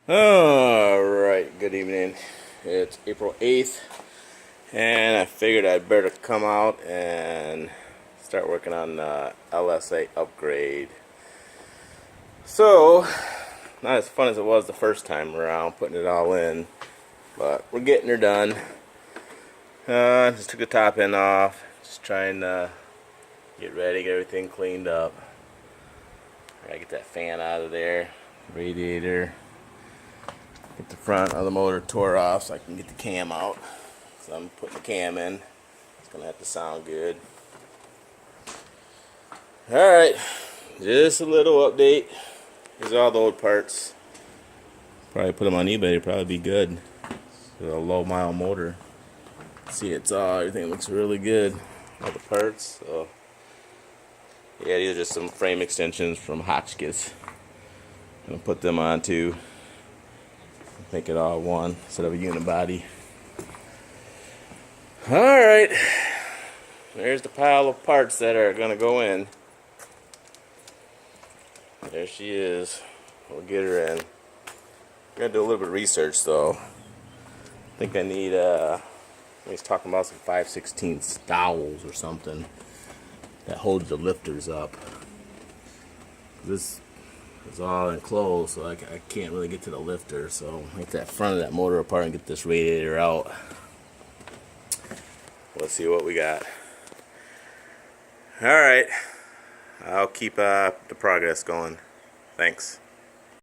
Alright, good evening. It's April 8th, and I figured I'd better come out and start working on the LSA upgrade. So, not as fun as it was the first time around putting it all in, but we're getting her done. Just took the top end off, just trying to get ready, get everything cleaned up. I gotta get that fan out of there, radiator. Get the front of the motor tore off so I can get the cam out. So I'm putting the cam in. It's gonna have to sound good. Alright, just a little update. Here's all the old parts. Probably put them on eBay, it'd probably be good. It's a low mile motor. See, it's everything looks really good. All the parts. So yeah, these are just some frame extensions from Hotchkiss. I'm gonna put them on too. Make it all one instead of a unibody. Alright, there's the pile of parts that are going to go in. There she is. We'll get her in. I'm going to do a little bit of research though. I think I need, he's talking about some 5/16 dowels or something that holds the lifters up. This is all enclosed, so I can't really get to the lifter. So make that front of that motor apart and get this radiator out. Let's see what we got. Alright, I'll keep the progress going. Thanks.